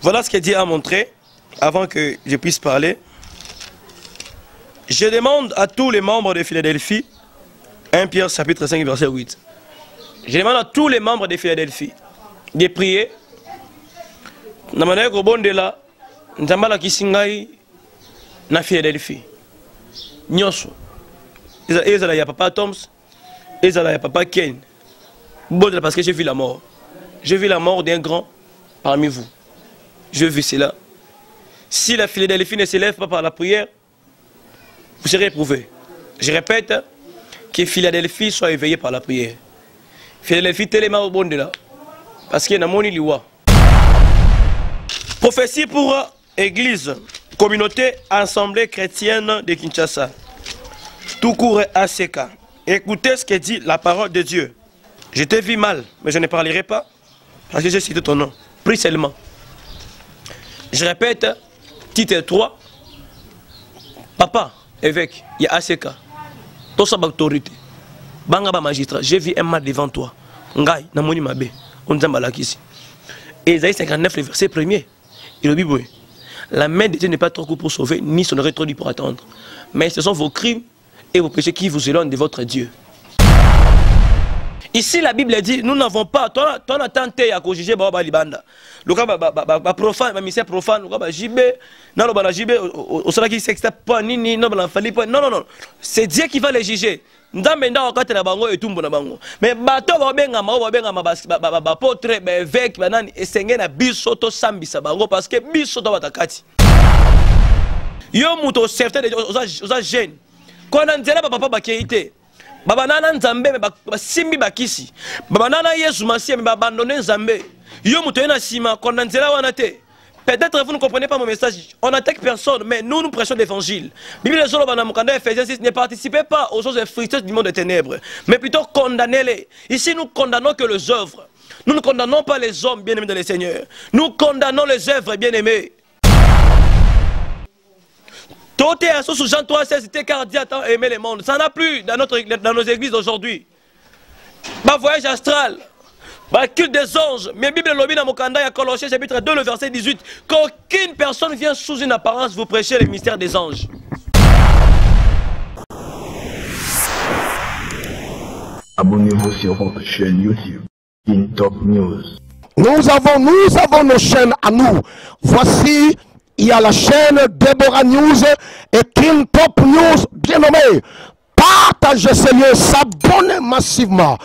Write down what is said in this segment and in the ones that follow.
Voilà ce que Dieu a montré avant que je puisse parler. Je demande à tous les membres de Philadelphie, 1 Pierre chapitre 5 verset 8. Je demande à tous les membres de Philadelphie de prier. Namana ko bondela nzambala kisingai na Philadelphie. Nyoso. Ezala ya papa Toms, ezala ya papa Ken. Bondela parce que j'ai vu la mort. J'ai vu la mort d'un grand parmi vous. Je vis cela. Si la Philadelphie ne s'élève pas par la prière, vous serez éprouvés. Je répète, que Philadelphie soit éveillée par la prière. Philadelphie tellement au bon de là. Parce qu'il y a un liwa. Prophétie pour Église, communauté, assemblée chrétienne de Kinshasa. Tout court ACK. Écoutez ce que dit la parole de Dieu. Je t'ai vu mal, mais je ne parlerai pas. Parce que j'ai cité ton nom. Prie seulement. Je répète, titre 3. Papa, évêque, il y a ACK. Tout ça, autorité. Bangaba magistrat, j'ai vu un mal devant toi. Ngai, namoni mabe. On dit malakisi. Ésaïe 59, le verset 1er. Il dit, la main de Dieu n'est pas trop courte pour sauver, ni son oreille trop dure pour attendre. Mais ce sont vos crimes et vos péchés qui vous éloignent de votre Dieu. Ici, la Bible dit, nous n'avons pas, ton attente à juger Baba Libanda. Le cas profane, ma mission profane, le cas jibé, non, le jibé, au sol qui s'extrait pas, ni, non, non, c'est Dieu qui va les juger. Ndamenda wakati na bango etumbu na bango. Mais bato babenga ma potre évêque banani esenge na biso to sambisa bango parce que biso to batakati. Yo muto certain de oza jeune. Kona nzela papa bakeite. Baba nana nzambe ba simbi bakisi. Baba nana Yesu Masia me abandonner nzambe. Yo muto ena sima kona nzela wana te. Peut-être vous ne comprenez pas mon message. On n'attaque personne, mais nous, nous prêchons l'évangile. Bible ne participez pas aux choses effriteuses du monde des ténèbres, mais plutôt condamnez-les. Ici, nous condamnons que les œuvres. Nous ne condamnons pas les hommes bien-aimés dans le Seigneur. Nous condamnons les œuvres bien-aimées. Tout est à sous Jean 3, 16, c'était car Dieu a aimé le monde. Ça n'a plus dans nos églises aujourd'hui. Ma voyage astral. Bah, culte des anges, mais Bible lobby dans Mokanda, il y a Colossiens chapitre 2, le verset 18, qu'aucune personne vient sous une apparence vous prêcher le mystère des anges. Abonnez-vous sur votre chaîne YouTube, Kintop News. Nous avons nos chaînes à nous. Voici, il y a la chaîne Deborah News et Kintop News, bien nommé. Partagez ces lieux, s'abonnez massivement.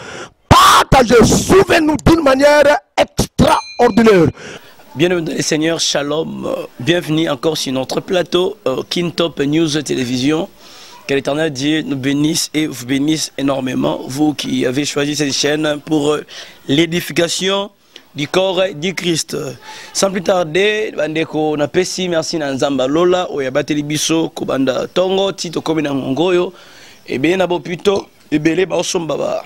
Partagez, souvenez-nous d'une manière extraordinaire. Bienvenue Seigneur, shalom, bienvenue encore sur notre plateau Kintop News Télévision. Que l'Éternel Dieu nous bénisse et vous bénisse énormément, vous qui avez choisi cette chaîne pour l'édification du corps du Christ. Sans plus tarder, bandeko na pesi merci na nzamba lola oyabateli biso kobanda tongo tito komina ngongoyo et bien na bopito ebele ba osomba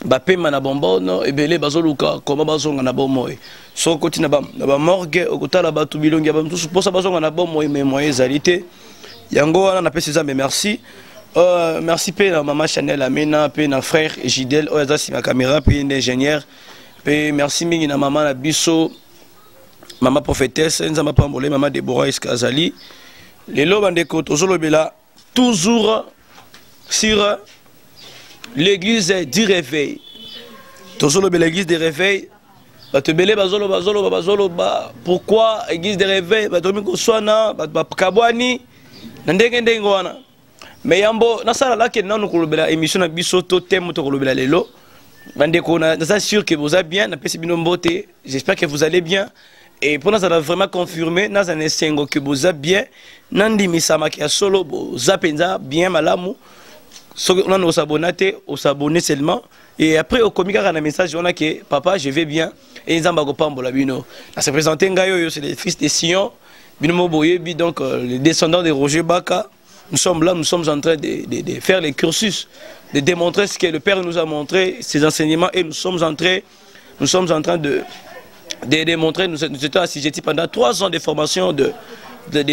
bapema na bombono ebele bazoluka koma bazonga na bomoy so koti na ba morgue okutala batu bilongi ba mtusu posa bazonga na bomoy mais moyen zalité yango wana na pesi zambe merci merci pe na maman Chanel Amena pe na frère Gidel oyaza si ma caméra pe ingénieur pe merci mingi na maman na biso maman prophétesse nzamba pambole maman Deborah Eskazali lelo bandeko tozolobela toujours sur l'église du réveil. Toujours l'église du réveil. Pourquoi l'église du réveil? Mais yambo nasala la ke nanu kolobela émission na biso to thème to kolobela lelo. Bandeko na sûr que vous allez bien, na pesi bino mbote. J'espère que vous allez bien. Et pour nous, ça va vraiment confirmer, nous avons un que vous allez bien. Nandi misama ki solo zapenza bien malamu. On a s'abonner seulement. Et après, au communiqué, on a un message, on a que papa, je vais bien. Et ils ont se présenté, c'est les fils de Sion, donc les descendants de Roger Baka. Nous sommes là, nous sommes en train de faire les cursus, de démontrer ce que le Père nous a montré, ses enseignements, et nous sommes en train de démontrer. Nous étions assujettis pendant 3 ans de formation de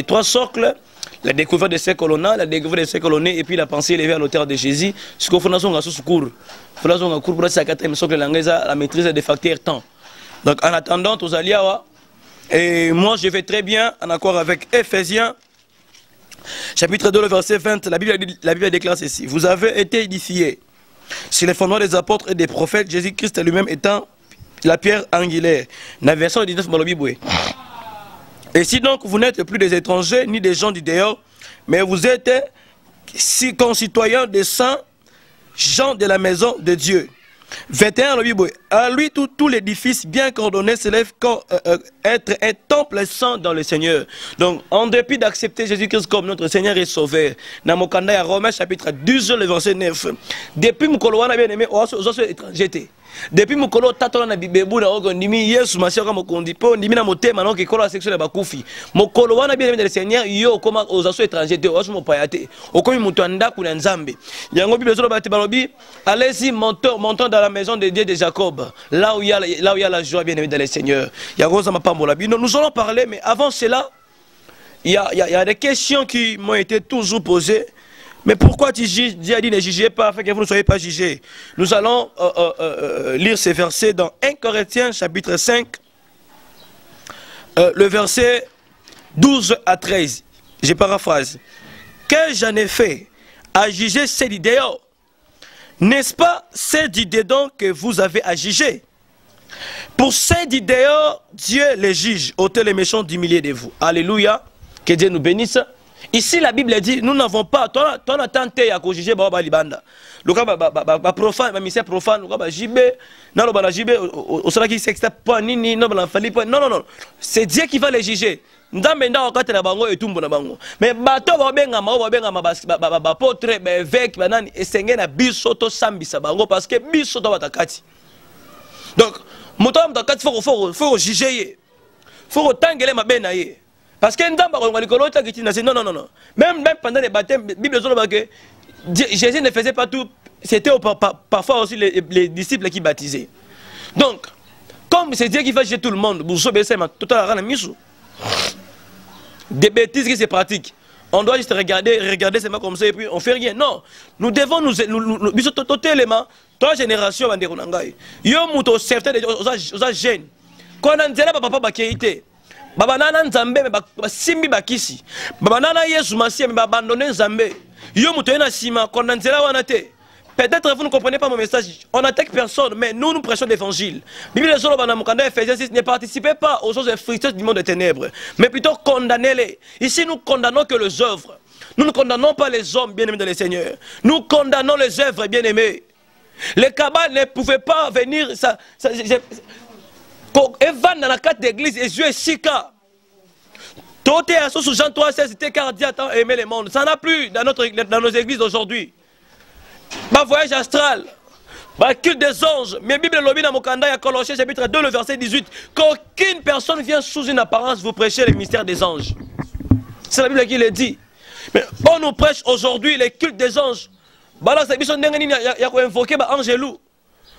3 socles. La découverte de ces colonnades, la découverte de ces colonnés, et puis la pensée élevée à l'auteur de Jésus. Ce qu'on fait dans son cours. Pour la 4e socle, la maîtrise des facteurs temps. Donc en attendant, tous alliés, Et moi, je vais très bien en accord avec Ephésiens, chapitre 2, le verset 20. La Bible déclare ceci. Vous avez été édifiés sur les fondements des apôtres et des prophètes, Jésus-Christ lui-même étant la pierre angulaire. La version 19 Malobiboué. Et si donc vous n'êtes plus des étrangers ni des gens du dehors, mais vous êtes concitoyens des saints, gens de la maison de Dieu. 21, à lui tout l'édifice bien coordonné s'élève être un temple saint dans le Seigneur. Donc, en dépit d'accepter Jésus-Christ comme notre Seigneur et Sauveur, dans mon candidat à Romains chapitre 12, le verset 9, depuis mon coloana bien aimé, on s'est étranger. Depuis mon colo tatola na bibebou na ogo ndimi Yesu masiaka mokondi po ndimi na motema non ke kola section ya bakufi mokolo wana bien aimé le Seigneur yo koma aux assos étrangers te oso mopayate okomi mutu anda kuna nzambe yango bible zo bati balobi allez-y montons dans la maison de Dieu de Jacob là où il y a la joie bien aimé dans le Seigneur yango za mapambola bino nous allons parler mais avant cela il y a des questions qui m'ont été toujours posées. Mais pourquoi Dieu a dit ne jugez pas afin que vous ne soyez pas jugés? Nous allons lire ces versets dans 1 Corinthiens chapitre 5, le verset 12 à 13. Je paraphrase. Que j'en ai fait à juger c'est d'idées. N'est-ce pas c'est d'idées que vous avez à juger? Pour ces d'idées, Dieu les juge, ôtez les méchants du milieu de vous. Alléluia. Que Dieu nous bénisse. Ici, la Bible dit, nous n'avons pas, toi, on a tenté à juger Baba Libanda. Le cas, profane, misère profane, le cas, JB, non, le JB, au sera qui s'extape pas, ni, non, non. C'est Dieu qui va les juger. Ndamenda wakati na bango etumbo na bango. Mais bato ba benga ma potre ba évêque banani esenge na biso to sambisa bango parce que biso to batakati. Donc, moto batakati faut juger. Faut tangele mabena ye. Parce que non. Même pendant les baptêmes, la Bible dit que Jésus ne faisait pas tout. C'était parfois aussi les disciples qui baptisaient. Donc, comme c'est Dieu qui va juger tout le monde, des bêtises qui se pratiquent. On doit juste regarder seulement comme ça et puis on fait rien. Non, nous devons nous éléments. Trois générations, yo muto certains aux jeunes. Quand on a papa bakéité. Baba nana nzambe me simbi bakisi baba nana Yesu Masia me abandonner nzambe yo muto na sima kondanzela wana te. Peut-être vous ne comprenez pas mon message, on n'attaque personne mais nous prêchons l'évangile. Bible de Solo bana mukanda Ephésiens 6, ne participez pas aux choses fructueuses du monde des ténèbres mais plutôt condamnez-les. Ici nous condamnons que les œuvres. Nous ne condamnons pas les hommes bien-aimés dans le Seigneur. Nous condamnons les œuvres bien-aimés. Les cabales ne pouvaient pas venir Evan dans la carte d'église et Dieu est si cas. Tout est sous Jean 3, 16, c'était car Dieu a aimé le monde. Ça n'a plus dans nos églises aujourd'hui. Ma voyage astral, ma culte des anges. Mais Bible lobby dans mon candidat à Colossiens chapitre 2, le verset 18. Qu'aucune personne vient sous une apparence vous prêcher les mystères des anges. C'est la Bible qui le dit. Mais on nous prêche aujourd'hui les cultes des anges. Bah c'est bien il y a invoqué Angelou.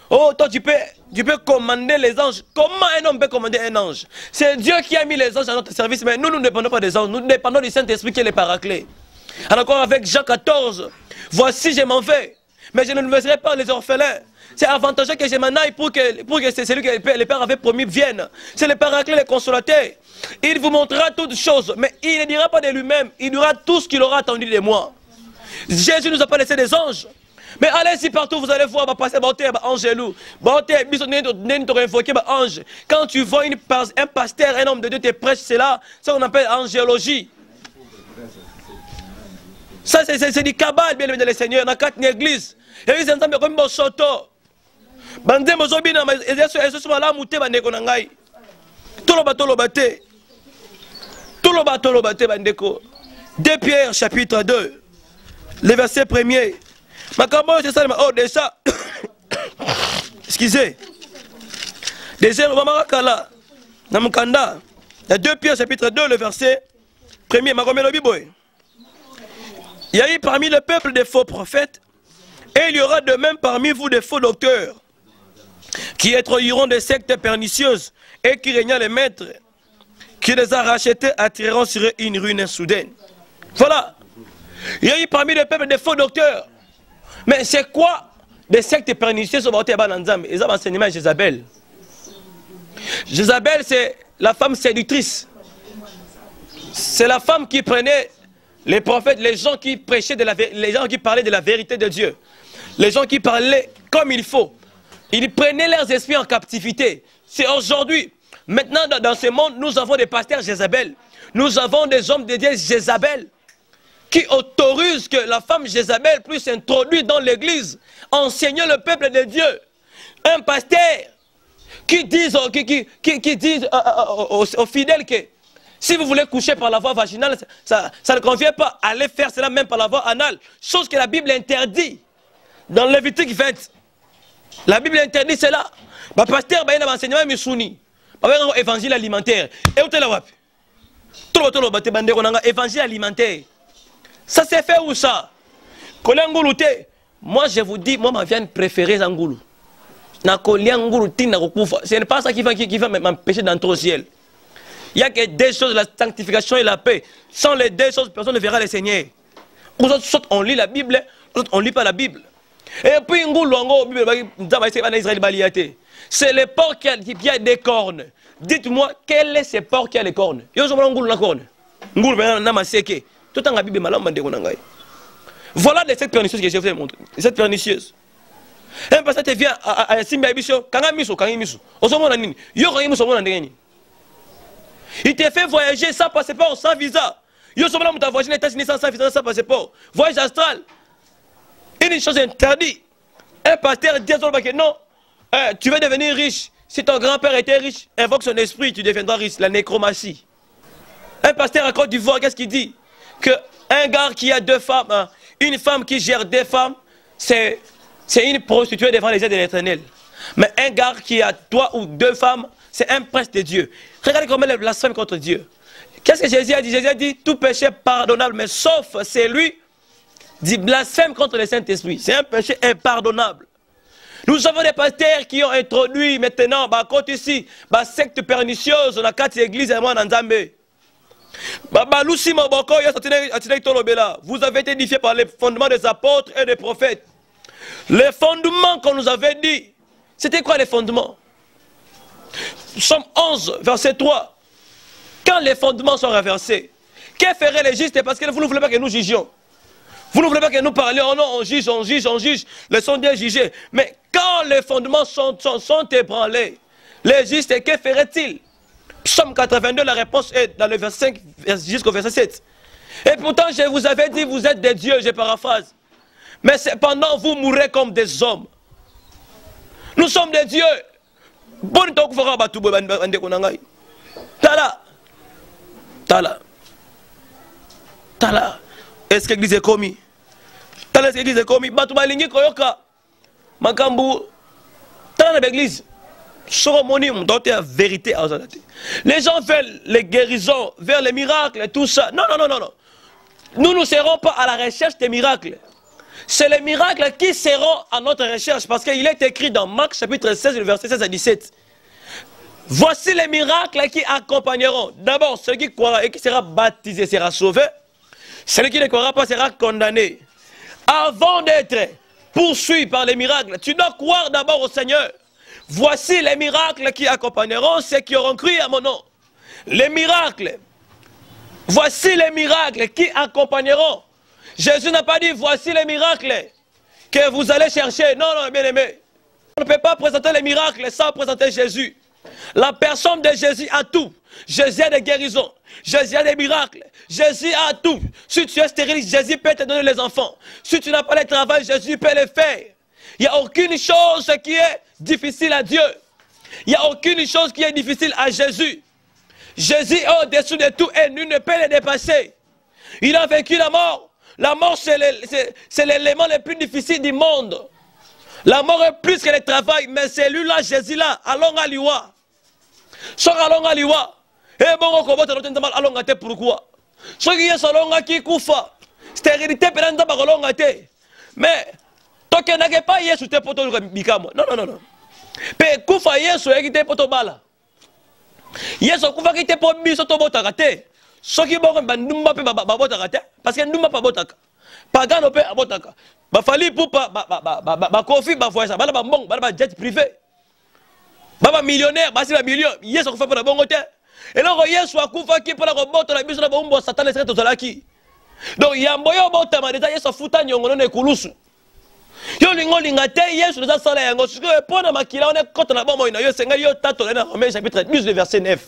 Oh, toi tu peux commander les anges. Comment un homme peut commander un ange? C'est Dieu qui a mis les anges à notre service, mais nous ne dépendons pas des anges, nous dépendons du Saint-Esprit qui est le paraclet. Encore avec Jean 14, voici je m'en vais, mais je ne laisserai pas les orphelins. C'est avantageux que je m'en aille pour que c'est celui que le Père avait promis vienne. C'est le paraclet, le consolateur. Il vous montrera toutes choses, mais il ne dira pas de lui-même, il dira tout ce qu'il aura attendu de moi. Jésus ne nous a pas laissé des anges. Mais allez-y partout, vous allez voir, passer Angelou. Quand tu vois un pasteur, un homme de Dieu te prêche, c'est là, ça qu'on appelle angélologie. Ça c'est du cabal, bien aimé dans le Seigneur, dans quatre églises. Et ils entendent comme un soto. Bandé mozobina, et ce sont là mouté bandeko nangai. Tolobate. Tolobate bandeko. 2 Pierre chapitre 2, le verset 1er. C'est ça, oh déjà, excusez, déjà, on va là, dans mon candidat, il y a 2 Pierre chapitre 2, le verset 1er, il y a eu parmi le peuple des faux prophètes, et il y aura de même parmi vous des faux docteurs, qui introduiront des sectes pernicieuses, et qui régnant les maîtres, qui les a rachetés, attireront sur eux une ruine soudaine. Voilà, il y a eu parmi le peuple des faux docteurs. Mais c'est quoi des sectes pernicieuses sur le Banzam? Ils ont enseignement à Jézabel. Jézabel, c'est la femme séductrice. C'est la femme qui prenait les prophètes, les gens qui prêchaient, les gens qui parlaient de la vérité de Dieu. Les gens qui parlaient comme il faut. Ils prenaient leurs esprits en captivité. C'est aujourd'hui. Maintenant, dans ce monde, nous avons des pasteurs Jézabel. Nous avons des hommes de Dieu Jézabel qui autorisent que la femme Jézabel puisse s'introduire dans l'église, enseigner le peuple de Dieu. Un pasteur qui dit aux fidèles que si vous voulez coucher par la voie vaginale, ça ne convient pas. Allez faire cela même par la voie anale. Chose que la Bible interdit. Dans Lévitique 20. La Bible interdit cela. Le pasteur il y a un enseignement missouni. Il y a un évangile alimentaire. Et où est là? Évangile alimentaire. Ça s'est fait où ça? Moi je vous dis, moi ma viande préférée c'est Ngoulou. Ce n'est pas ça qui va m'empêcher d'entrer au ciel. Il n'y a que deux choses, la sanctification et la paix. Sans les deux choses, personne ne verra le Seigneur. On lit la Bible, on ne lit pas la Bible. Et puis, c'est le porc qui a des cornes. Dites-moi, quel est ce porc qui a des cornes? Voilà les 7 pernicieuses que je vais vous montrer. Les 7 pernicieuses. Un pasteur vient à Simba Ebisho, il te fait voyager sans passeport, sans visa. Yo sommes là, tu as voyagé aux États-Unis sans visa, sans passeport. Voyage astral. Une chose interdite. Un pasteur dit que non, tu veux devenir riche. Si ton grand-père était riche, invoque son esprit, tu deviendras riche. La nécromancie. Un pasteur à Côte d'Ivoire, qu'est-ce qu'il dit? Qu'un gars qui a 2 femmes, une femme qui gère 2 femmes, c'est une prostituée devant les yeux de l'Éternel. Mais un gars qui a 3 ou 2 femmes, c'est un prince de Dieu. Regardez comment il blasphème contre Dieu. Qu'est-ce que Jésus a dit? Jésus a dit, tout péché pardonnable, mais sauf celui dit blasphème contre le Saint-Esprit. C'est un péché impardonnable. Nous avons des pasteurs qui ont introduit maintenant, côté ici, secte pernicieuse, on a 4 églises et moi en Nzambe. Vous avez été édifiés par les fondements des apôtres et des prophètes. Les fondements qu'on nous avait dit, c'était quoi les fondements? Somme 11, verset 3. Quand les fondements sont renversés, que feraient les justes? Parce que vous ne voulez pas que nous jugions. Vous ne voulez pas que nous parlions. Oh non, on juge, on juge, on juge. Laissons Dieu juger. Mais quand les fondements sont ébranlés, les justes, que feraient-ils? Psaume 82, la réponse est dans le verset 5 jusqu'au verset 7. Et pourtant, je vous avais dit, vous êtes des dieux, je paraphrase. Mais cependant, vous mourrez comme des hommes. Nous sommes des dieux. Tala. Est-ce que l'église est commis? Tala, est-ce que l'église est commis? Batubalingi koyoka. Makambu. Tala l'église. La vérité. Les gens veulent les guérisons, vers les miracles et tout ça. Non. Nous ne serons pas à la recherche des miracles. C'est les miracles qui seront à notre recherche. Parce qu'il est écrit dans Marc chapitre 16, verset 16 à 17. Voici les miracles qui accompagneront. D'abord, celui qui croira et qui sera baptisé sera sauvé. Celui qui ne croira pas sera condamné. Avant d'être poursuivi par les miracles, tu dois croire d'abord au Seigneur. Voici les miracles qui accompagneront ceux qui auront cru à mon nom. Les miracles. Voici les miracles qui accompagneront. Jésus n'a pas dit voici les miracles que vous allez chercher. Non, bien aimé. On ne peut pas présenter les miracles sans présenter Jésus. La personne de Jésus a tout. Jésus a des guérisons. Jésus a des miracles. Jésus a tout. Si tu es stérile, Jésus peut te donner les enfants. Si tu n'as pas le travail, Jésus peut le faire. Il n'y a aucune chose qui est difficile à Dieu. Il n'y a aucune chose qui est difficile à Jésus. Jésus est au-dessus de tout et nul ne peut le dépasser. Il a vaincu la mort. La mort, c'est l'élément le plus difficile du monde. La mort est plus que le travail, mais c'est lui-là, Jésus-là. Allons à l'Iwa. Allons à l'Iwa. Et bon, allons à te pourquoi? Ce qui est salon à qui koufa. Stérilité, mais toi qui n'as pas hier sous tes potos, non. Mais koufa hier sous tes potos bala. Hier sous koufa qui te pot mis sur ton botarate. Ce qui est bon, parce que nous ne pas botaka. Pagano pe abotaka. Ba fali pour ba kofi ba voyage ba jet privé. Ba millionnaire ba si ba million. Yes on fait pour la bonne côté. Et là, Yesu a koufa qui pour la robote, la biso na bombo Satan les serait tozalaki. Donc yambo yo botama déjà Yesu futa nyongo ne kulusu. Yo lingo lingate Yesu za sala yango siko pona makila on est contre na bombo ina yo senga yo tato na Romains chapitre 12 verset 9.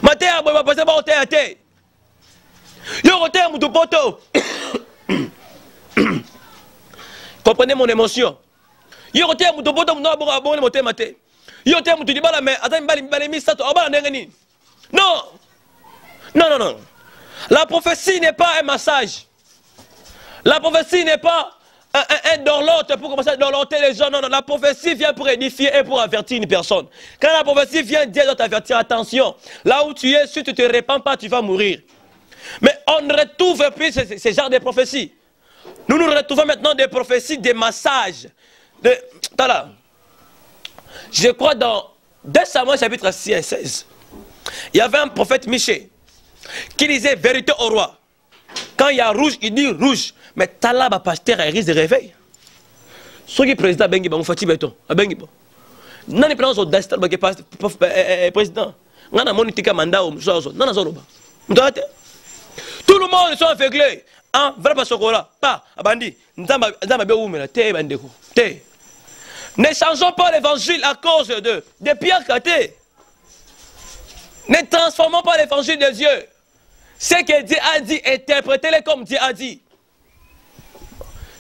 Maté a boba passer ba oté. Yo oté mutu poto. Comprenez mon émotion. Yo oté mutu poto no bo abone moté maté. Yo oté mutu dibala mais atani bali mi sato obala ndengeni. Non. Non non non. La prophétie n'est pas un massage. La prophétie n'est pas un dorlote pour commencer à dorloter les gens. Non, non, la prophétie vient pour édifier et pour avertir une personne. Quand la prophétie vient, Dieu doit t'avertir, attention, là où tu es, si tu ne te répands pas, tu vas mourir. Mais on ne retrouve plus ce genre de prophéties. Nous nous retrouvons maintenant des prophéties, des massages. Je crois dans 2 Samuel chapitre 6 et 16, il y avait un prophète Michée qui disait vérité au roi. Quand il y a rouge, il dit rouge. Mais Talaba pasteur a risque de réveil. Ce qui est président Bengi Bamou Fati Beton, à Bengi Bon. Non, les présidents d'Astal Bagé président. On a monitika mandat au Moussa. Non, non, tout le monde sont aveuglés. Hein, vrai pas chocolat. Pas, Abandi. Nzamba Béoumela, Té Bandeko. Té. Ne changeons pas l'évangile à cause de Pierre Katé. Ne transformons pas l'évangile de Dieu. Ce que Dieu a dit, interprétez-le comme Dieu a dit.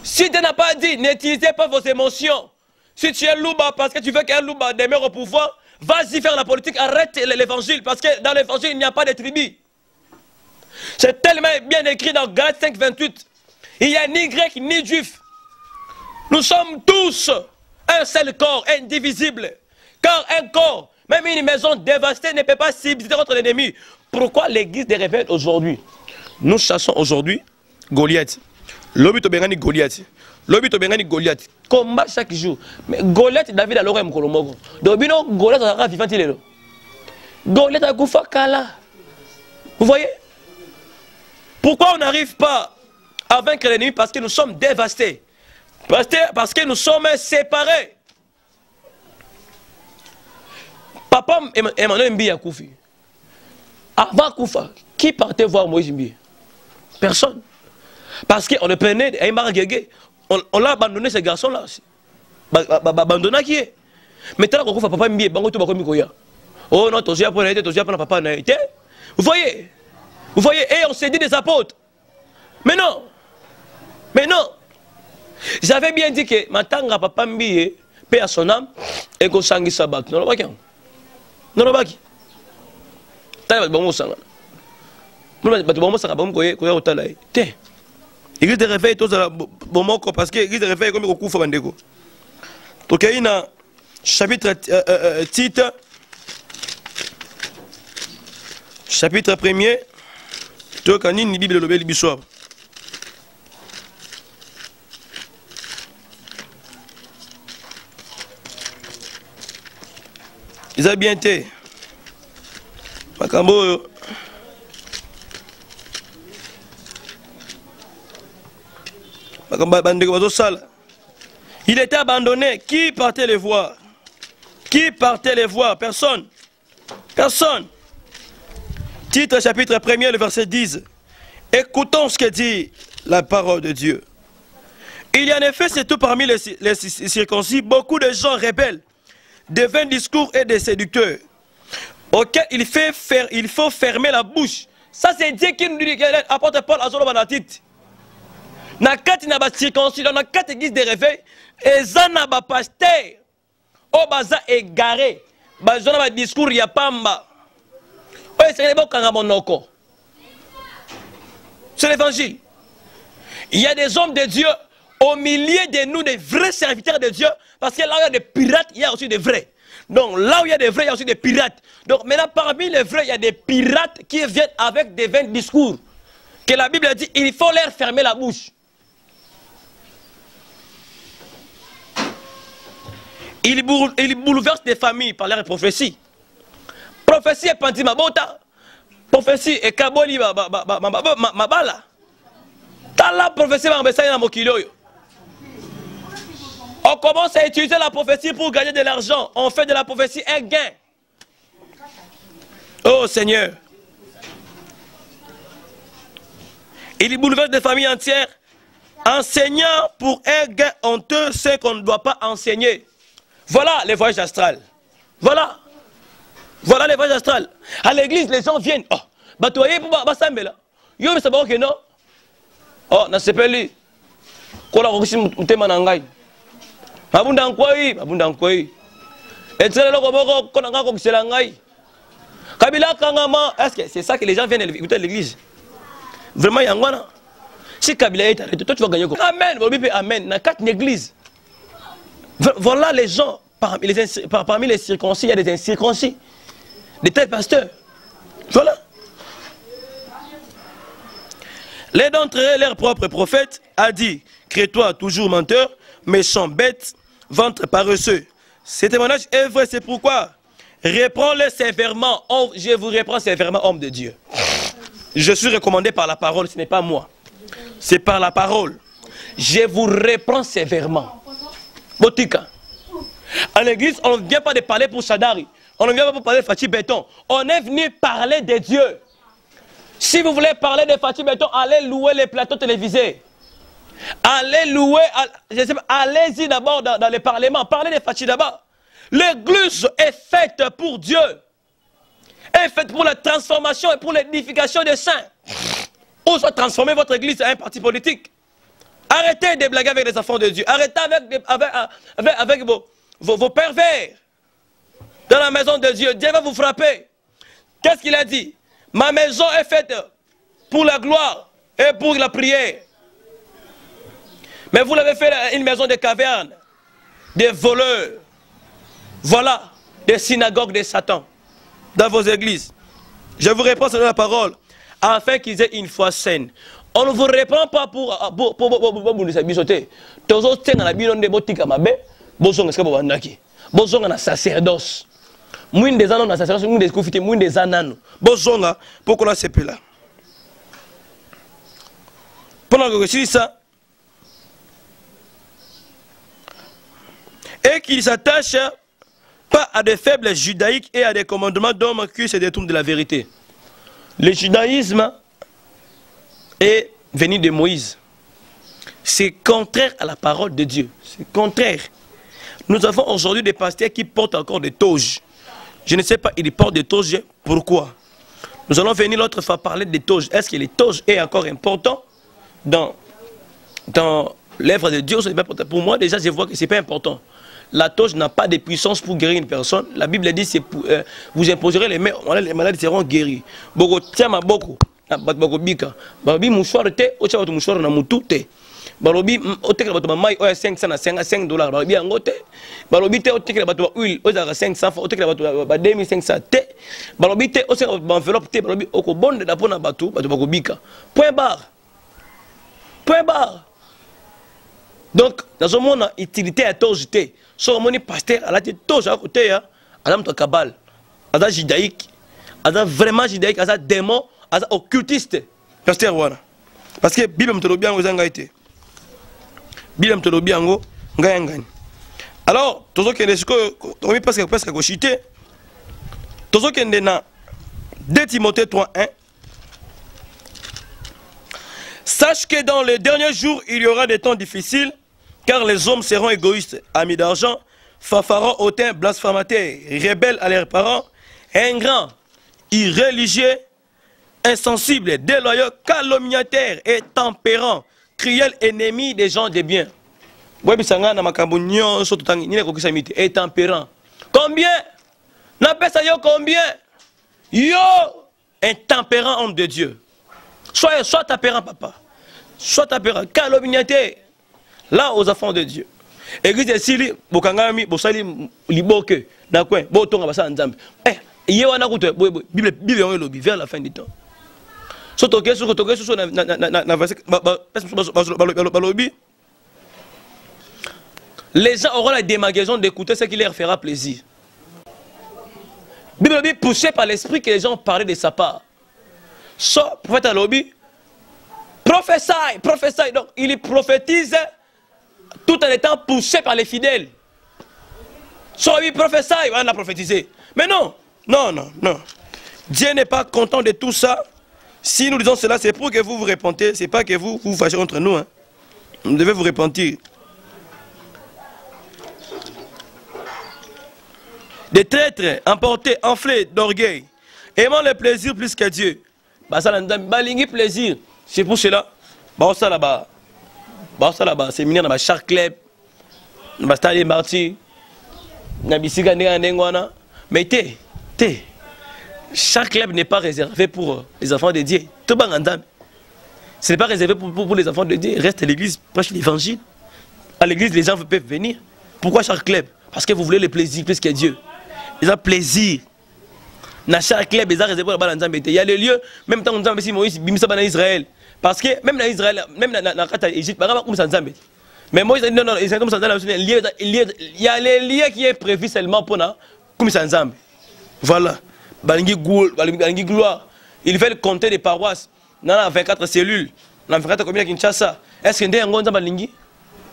Si Dieu n'a pas dit, n'utilisez pas vos émotions. Si tu es louba parce que tu veux qu'un louba demeure au pouvoir, vas-y faire la politique, arrête l'évangile. Parce que dans l'évangile, il n'y a pas de tribus. C'est tellement bien écrit dans Galates 5, 28. Il n'y a ni grec ni juif. Nous sommes tous un seul corps, indivisible. Car un corps, même une maison dévastée ne peut pas subsister contre l'ennemi. Pourquoi l'église des réveils aujourd'hui? Nous chassons aujourd'hui Goliath. L'obito bengani Goliath. L'obito bengani Goliath. Combat chaque jour. Mais Goliath, David a l'oreille mkolomogo. Donc, bino Goliath a vivant il est là. Goliath a koufa kala. Vous voyez? Pourquoi on n'arrive pas à vaincre l'ennemi? Parce que nous sommes dévastés. Parce que nous sommes séparés. Papa Emmanuel Mbi a koufi. Avant Koufa, qui partait voir Moïse Mbi? Personne. Parce qu'on le prenait, on l'a abandonné ce garçon-là. Abandonné qui est? Maintenant, on papa Mbi, bango tout bakomi koya. Oh non, toi papa n'a été. Vous voyez? Vous voyez? Et on s'est dit des apôtres. Mais non. Mais non. J'avais bien dit que Matanga papa Mbi, paix à son âme, et qu'on s'anguille sabat. Non, non, non, non, non. L'église de réveil, parce que l'église de réveil, comme au coup, donc il y a un chapitre titre, chapitre 1er, donc il y a une Bible de l'Ibissoir. Ils ont bien été. Il était abandonné. Qui partait les voir? Qui partait les voir? Personne. Personne. Titre chapitre 1er, le verset 10. Écoutons ce que dit la parole de Dieu. Il y a en effet, c'est tout parmi les circoncis, beaucoup de gens rebelles, de vains discours et des séducteurs, auquel il faut fermer la bouche. Ça c'est Dieu qui nous dit, apôtre Paul à Zolo Banatit. Na kati na ba circoncis, na kati église de réveil, et zana ba pasteur, o baza égaré, ba zona ba discours ya pamba. O c'est le bon kangamonoko. C'est l'évangile. Il y a des hommes de Dieu au milieu de nous, des vrais serviteurs de Dieu, parce que là où il y a des pirates, il y a aussi des vrais. Donc là où il y a des vrais, il y a aussi des pirates. Donc maintenant, parmi les vrais, il y a des pirates qui viennent avec des vains discours. Que la Bible dit, il faut leur fermer la bouche. Ils bouleversent des familles par leurs prophéties. Prophétie est panti mabota. Prophétie est kaboli mabala. Tala prophétie mabesa na mokiloyo. On commence à utiliser la prophétie pour gagner de l'argent. On fait de la prophétie un gain. Oh Seigneur. Il bouleverse des familles entières, enseignant pour un gain honteux ce qu'on ne doit pas enseigner. Voilà les voyages astrales. Voilà. Voilà les voyages astrales. À l'église, les gens viennent. Oh, batoyer pour Basambela. Yo, mais ça va que non. Oh, na sepeli. Kola kokusi mutema na ngai. Mabunda nkoi, mabunda nkoi. Etzela loko boko kona ngako kusela ngai. Kabila kangama, est-ce que c'est ça que les gens viennent écouter à l'église? Vraiment yangwana. Si Kabila est arrêté, toi tu vas gagner quoi? Amen, amen. Na quatre églises. Voilà les gens parmi les circoncis, il y a des incirconcis. Des tels pasteurs. Voilà. L'un d'entre eux, leur propre prophète, a dit: crée-toi toujours menteur, méchant, bête, ventre paresseux. Ce témoignage est vrai, c'est pourquoi reprends-le sévèrement. Oh, je vous reprends sévèrement, homme de Dieu. Je suis recommandé par la parole, ce n'est pas moi. C'est par la parole. Je vous reprends sévèrement. Botika. À l'église, on ne vient pas de parler pour Sadari. On ne vient pas pour parler de Fatih Béton. On est venu parler de Dieu. Si vous voulez parler de Fatih Béton, allez louer les plateaux télévisés. Allez louer, allez-y d'abord dans les parlements. Parlez de Fatih d'abord. L'église est faite pour Dieu. Elle est faite pour la transformation et pour l'édification des saints. Ou soit transformer votre église en un parti politique. Arrêtez de blaguer avec les enfants de Dieu. Arrêtez avec vos pervers. Dans la maison de Dieu, Dieu va vous frapper. Qu'est-ce qu'il a dit? Ma maison est faite pour la gloire et pour la prière. Mais vous l'avez fait une maison de cavernes, des voleurs. Voilà, des synagogues de Satan dans vos églises. Je vous réponds selon la parole, afin qu'ils aient une foi saine. On ne vous répond pas pour vous bisoter. Tous les gens qui ont des boutiques à ma baie, bozong est-ce que vous avez bozong na sacerdoce. Mouine des anneaux na sacerdoce, mouine des confités, mouine des anneaux. Bozonga pour qu'on a ces là. Pendant que je suis ça, et qu'ils s'attachent pas à des faibles judaïques et à des commandements d'hommes qui se détournent de la vérité. Le judaïsme est venu de Moïse. C'est contraire à la parole de Dieu. C'est contraire. Nous avons aujourd'hui des pasteurs qui portent encore des toges. Je ne sais pas, ils portent des toges. Pourquoi? Nous allons venir l'autre fois parler des toges. Est-ce que les toges est encore important dans l'œuvre de Dieu? Pour moi, déjà, je vois que ce n'est pas important. La toge n'a pas de puissance pour guérir une personne. La Bible dit que vous imposerez les mains, les malades seront guéris. Boko tiens ma boko, boko bika. Balobi mouchoir te, ocha bato mouchoir na mutu te. Balobi otekela bato ba mai oya 500 na $5. Balobi yango te. Balobi te otekela bato ba huile oza 500 francs, otekela bato ba 2500 te. Balobi te osekela ba enveloppe te, balobi okobonde na pona bato bako bika. Point barre. Point barre. Donc, dans un monde utilité à toge te. So moni pasteur à la toge à côté à Adam to kabal. Ada judaïque. Ada vraiment judaïque, ada démon, ada occultiste. Pasteur wana. Parce que Bible mtolobi yango zanga été. Bible mtolobi yango ngayangani. Alors, tozo kende siko tomi presque ko chité. Tozo kende na 2 Timothée 3:1. Sache que dans les derniers jours, il y aura des temps difficiles, car les hommes seront égoïstes, amis d'argent, fanfarons, hautains, blasphémateurs, rebelles à leurs parents, ingrats, irréligieux, insensibles, déloyaux, calomniateurs et tempérants, cruels, ennemis des gens de bien. Et tempérants. Combien? N'appelle ça yo combien? Yo, intempérant homme de Dieu. Sois tempérant, papa. Sois tempérant, calomniateur. Là, aux enfants de Dieu. Église de Sili, Bokangami, Bosali, Liboke, Nakwen, Botonga, Bassa, Nzambe. Eh, Yewana Koute, Bible en lobby, vers la fin du temps. Sotoke, les gens auront la démagaison d'écouter ce qui leur fera plaisir. Bible lobby poussé par l'esprit que les gens parlaient de sa part. Soit prophète à lobby, prophétie. Donc, il prophétise tout en étant poussé par les fidèles. Soit lui prophétie, on a prophétisé. Mais non. Dieu n'est pas content de tout ça. Si nous disons cela, c'est pour que vous vous repentez. C'est pas que vous vous fâchez contre nous. Hein. Vous devez vous repentir. Des traîtres, emportés, enflés d'orgueil, aimant le plaisir plus que Dieu. Balingi plaisir. C'est pour cela. Ça là-bas. Ça là-bas. Séminaire dans chaque club. Dans le stade des martyrs. Dans le mais chaque club n'est pas réservé pour les enfants de Dieu. Ce n'est pas réservé pour les enfants de Dieu. Reste à l'église, prêche l'évangile. À l'église, les gens peuvent venir. Pourquoi chaque club? Parce que vous voulez le plaisir plus que Dieu. Ils ont plaisir. Dans chaque club, ils ont réservé pour la il y a le lieu, même tant que nous Moïse, en Israël. Parce que même dans Israël, même dans l'Égypte, mais Moïse dit non, il y a les lieux qui est prévu seulement pour nous, comme ça. Voilà. Il fait le compter des paroisses. Dans 24 cellules. Dans 24 communes à Kinshasa. Est-ce que vous avez un balingi?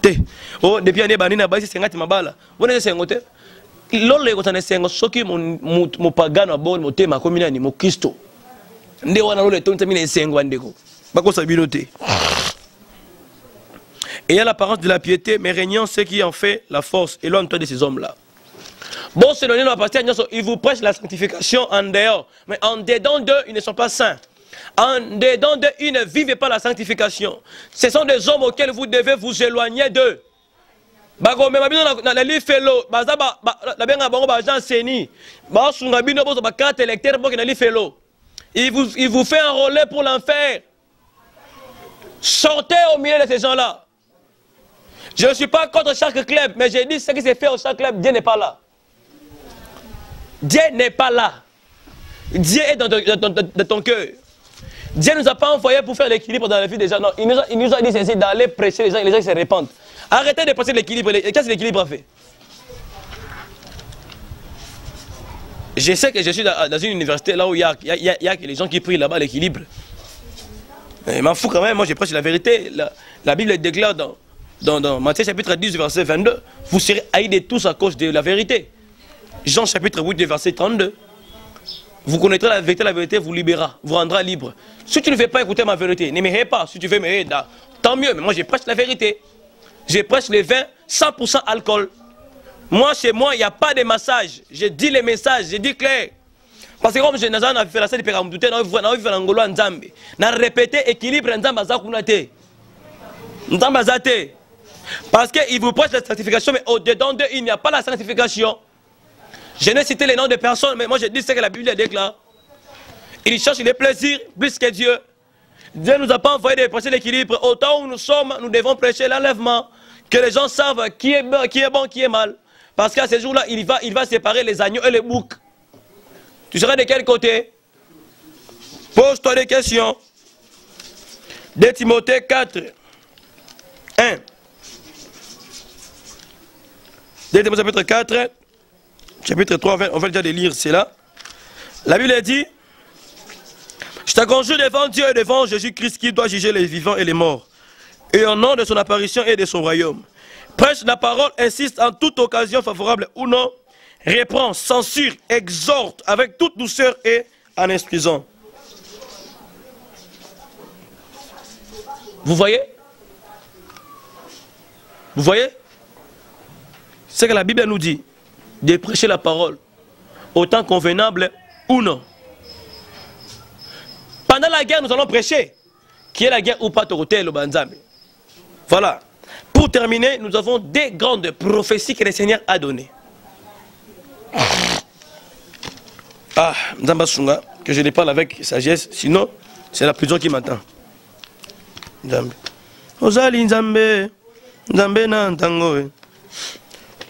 Depuis l'année, vous avez un 50 mabala. Vous avez un 50. Lolo yeko tane sengo soki mo pagano abo mo tema komina ni mo Kristo nde wana lolo tonte mine sengo andeko bako sabino te. Et il y a l'apparence de la piété mais régnant ce qui en fait la force. Éloigne-toi de ces hommes-là. Bon, selon nous, ils vous prêchent la sanctification en dehors, mais en dedans d'eux, ils ne sont pas saints. En dedans d'eux, ils ne vivent pas la sanctification. Ce sont des hommes auxquels vous devez vous éloigner d'eux. Il vous fait enrôler pour l'enfer. Sortez au milieu de ces gens-là. Je ne suis pas contre chaque club, mais j'ai dit ce qui s'est fait au chaque club, Dieu n'est pas là. Dieu n'est pas là. Dieu est dans ton cœur. Dieu ne nous a pas envoyés pour faire l'équilibre dans la vie des gens. Non, il nous a dit ceci, d'aller prêcher les gens qui se répandent. Arrêtez de penser l'équilibre. Qu'est-ce que l'équilibre a fait? Je sais que je suis dans une université là où il y a que les gens qui prient là-bas l'équilibre. Je m'en fous quand même, moi je prêche la vérité. La Bible déclare dans Matthieu chapitre 10 verset 22, vous serez haïs de tous à cause de la vérité. Jean chapitre 8 verset 32, vous connaîtrez la vérité vous libérera, vous rendra libre. Si tu ne veux pas écouter ma vérité, ne me hais pas. Si tu veux me hais, tant mieux, mais moi je prêche la vérité. Je prêche les vins 100% alcool. Moi, chez moi, il n'y a pas de massage. Je dis les messages, je dis clair. Parce que comme je n'ai pas fait la scène de Péramouté, je n'ai répété équilibre parce qu'il vous prêche la sanctification, mais au-dedans d'eux, il n'y a pas la sanctification. Je n'ai cité les noms de personnes, mais moi je dis ce que la Bible déclare. Il cherche les plaisirs plus que Dieu. Dieu ne nous a pas envoyé de prêcher l'équilibre. Autant où nous sommes, nous devons prêcher l'enlèvement. Que les gens savent qui est bon, qui est mal. Parce qu'à ce jour-là, il va séparer les agneaux et les boucs. Tu seras de quel côté? Pose-toi des questions. 2 Timothée 4, 1. 2 Timothée chapitre 4, chapitre 3, on va déjà les lire, c'est là. La Bible dit, je te conjure devant Dieu et devant Jésus-Christ qui doit juger les vivants et les morts. Et au nom de son apparition et de son royaume. Prêche la parole, insiste en toute occasion favorable ou non, reprend, censure, exhorte avec toute douceur et en instruisant. Vous voyez? Vous voyez? C'est que la Bible nous dit de prêcher la parole, autant convenable ou non. Pendant la guerre, nous allons prêcher. Qui est la guerre ou pas Torotel au Banzambe. Voilà. Pour terminer, nous avons des grandes prophéties que le Seigneur a données. Ah, Nzamba Sunga, que je les parle avec sagesse, sinon c'est la prison qui m'attend. Nzambe. Ozali Nzambe, Nzambe na ntango.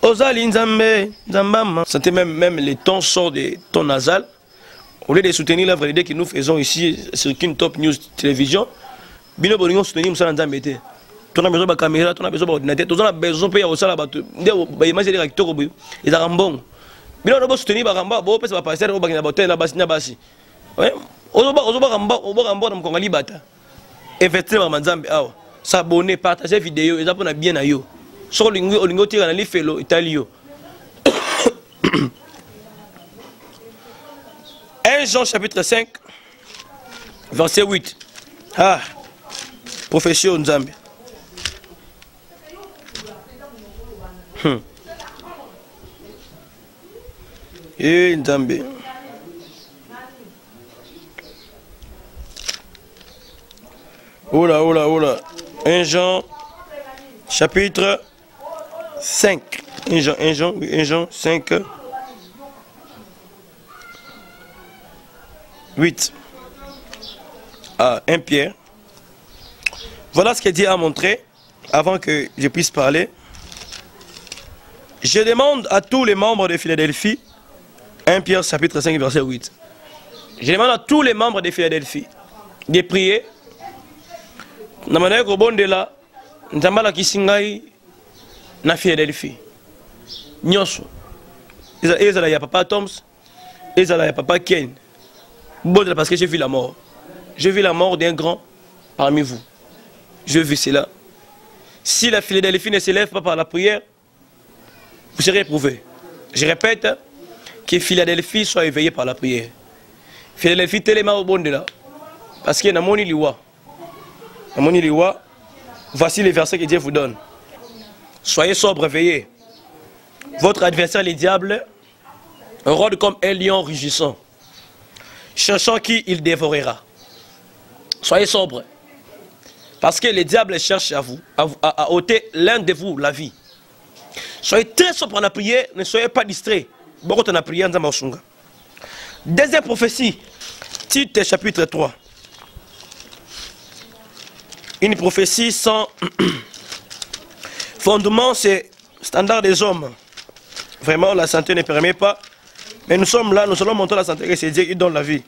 Ozali Nzambe, Nzambama. Sentez même les tons sortent des tons nasales. Au lieu de soutenir l'œuvre d'idée que nous faisons ici sur Kintop News Télévision, Bino Bolingo soutenir Moussa Nzambete. Tu as besoin de caméra, tu as besoin d'ordinateur, tu as besoin de payer au salaire. Tu as besoin de réacteur. Ils ont bon. Bino Bolingo soutenir Baramba, bon, parce que passer au Bagina Botel, la Bassina Bassi. Ouais, Ozoba Ramba, Obaramba, on Kongali Bata. Effectivement, Nzambe, s'abonner, partager vidéo, ils apprennent bien à yo. Sur Lingo tire dans les fellow italien. 1 Jean chapitre 5, verset 8. Ah, profession Nzambe. Et Nzambe. Oula, oula, oula. 1 Jean chapitre 5. 1 Jean 5. 8. Ah, 1 Pierre. Voilà ce que Dieu a montré avant que je puisse parler. Je demande à tous les membres de Philadelphie, 1 Pierre chapitre 5 verset 8. Je demande à tous les membres de Philadelphie de prier. Na manière que bon de là, Nzambala kisingai na Philadelphie. Nyoso. Ezala ya papa Toms, ezala ya papa Ken. Bon de là parce que j'ai vu la mort. J'ai vu la mort d'un grand parmi vous. Je vis cela. Si la Philadelphie ne s'élève pas par la prière, vous serez éprouvés. Je répète, que Philadelphie soit éveillée par la prière. Philadelphie tellement au bon de là. Parce qu'il y a un moni liwa. Voici les versets que Dieu vous donne. Soyez sobres, veillez. Votre adversaire, le diable, rôde comme un lion rugissant, cherchant qui il dévorera. Soyez sobres. Parce que le diable cherche à ôter l'un de vous la vie. Soyez très sobres en la prière, ne soyez pas distraits. Beaucoup en la prière, deuxième prophétie, Tite chapitre 3. Une prophétie sans fondement, c'est standard des hommes. Vraiment, la santé ne permet pas. Mais nous sommes là, nous allons montrer la santé, que c'est Dieu qui donne la vie.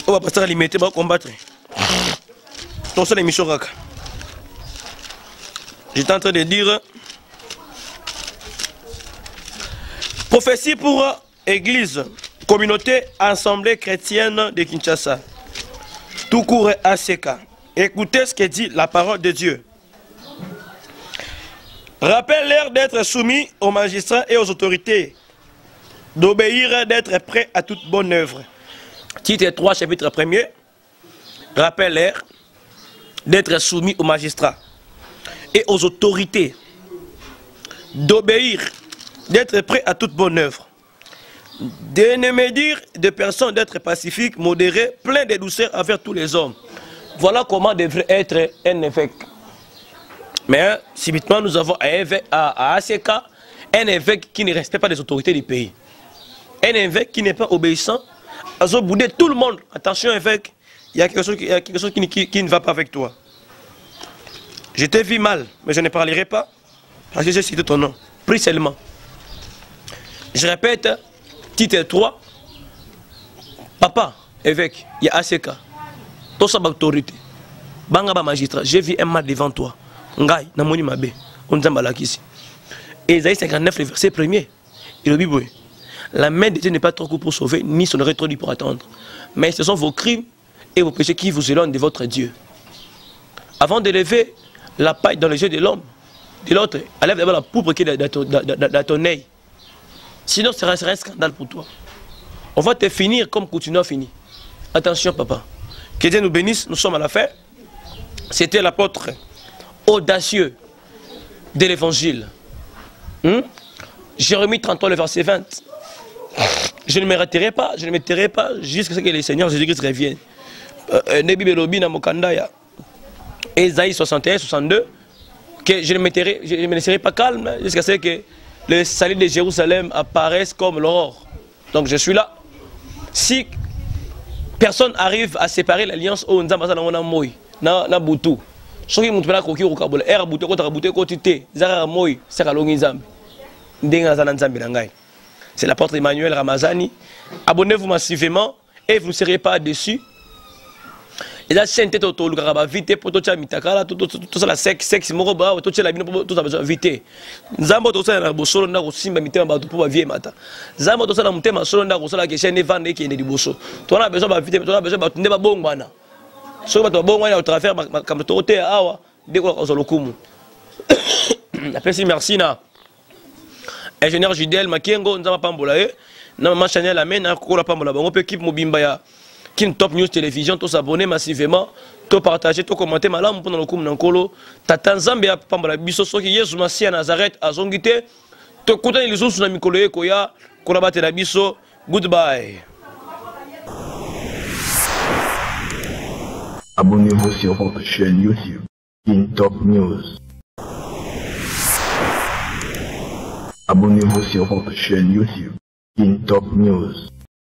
On va passer à limiter, on va combattre. Donc c'est l'émission Raka. J'étais en train de dire prophétie pour église, communauté, assemblée chrétienne de Kinshasa. Tout court ACK. Écoutez ce que dit la parole de Dieu. Rappelle-leur d'être soumis aux magistrats et aux autorités, d'obéir, d'être prêts à toute bonne œuvre. Titre 3, chapitre 1er. Rappelle-leur d'être soumis aux magistrats et aux autorités, d'obéir, d'être prêts à toute bonne œuvre, de ne me dire de personnes d'être pacifiques, modérés, pleins de douceur envers tous les hommes. Voilà comment devrait être un évêque. Mais subitement, nous avons à ACK un évêque qui ne respecte pas les autorités du pays. Un évêque qui n'est pas obéissant. À bouder tout le monde. Attention évêque, il y a quelque chose qui ne va pas avec toi. Je t'ai vu mal, mais je ne parlerai pas parce que j'ai cité ton nom. Prie seulement. Je répète, titre 3. Papa, évêque, il y a ACK. Tout ça, autorité. Bangaba magistrat, j'ai vu un mal devant toi. Ngai, namoni mabe, on zambalakisi. Ésaïe 59, le verset 1er. Il dit, la main de Dieu n'est pas trop courte pour sauver, ni son oreille trop dure pour attendre. Mais ce sont vos crimes et vos péchés qui vous éloignent de votre Dieu. Avant de lever la paille dans les yeux de l'homme, de l'autre, enlève d'abord la poudre qui est dans ton œil. Sinon, ce sera un scandale pour toi. On va te finir comme Coutinho a fini. Attention, papa. Que Dieu nous bénisse, nous sommes à la fin. C'était l'apôtre audacieux de l'évangile. Jérémie 33, le verset 20. Je ne me retirerai pas, jusqu'à ce que le Seigneur Jésus-Christ revienne. Nebi Belobi na Mokandaya. Ésaïe 61, 62. Que je ne me laisserai pas calme jusqu'à ce que le salut de Jérusalem apparaisse comme l'aurore. Donc je suis là. Si personne arrive à séparer l'alliance au Nzamba na Moi, na Boutou. Soki mutu pela koki okabula era bute ko takabute ko tite zaka moi saka longi nzambe ndenga za nzambe na ngai. C'est l'apôtre Emmanuel Ramazani. Abonnez-vous massivement et vous ne serez pas déçus. Et là c'est tete to luka ba vite poto cha mitakala tout ça la sexe moko ba to cha la bino tout ça besoin vite. Nzambo to ça na bosolo na ko simba mitema ba to po ba vie mata. Nzambo to ça na mutema solo na ko sala ke chaîne vande ki ende liboso. To na besoin ba vite to na besoin ba tunde ba bongwana. Ce que tu as besoin de travers comme tu as awa de quoi lokumu. Merci na ingénieur Judel Makengo nzama pambola e na maman Chanel amena kola pambola bango pe équipe mobimba ya Kin Top News Télévision, tous s'abonner massivement, tous partager, tous commenter malam pendant le coup nankolo. Tata Nzambe a pambola biso soki Yesu Masia Nazareth a zongité. Tous kutani les autres na mikolo e koya kolabate la biso. Goodbye. Abonnez-vous sur votre chaîne YouTube, Kin Top News. Abonnez-vous sur votre chaîne YouTube, Kin Top News.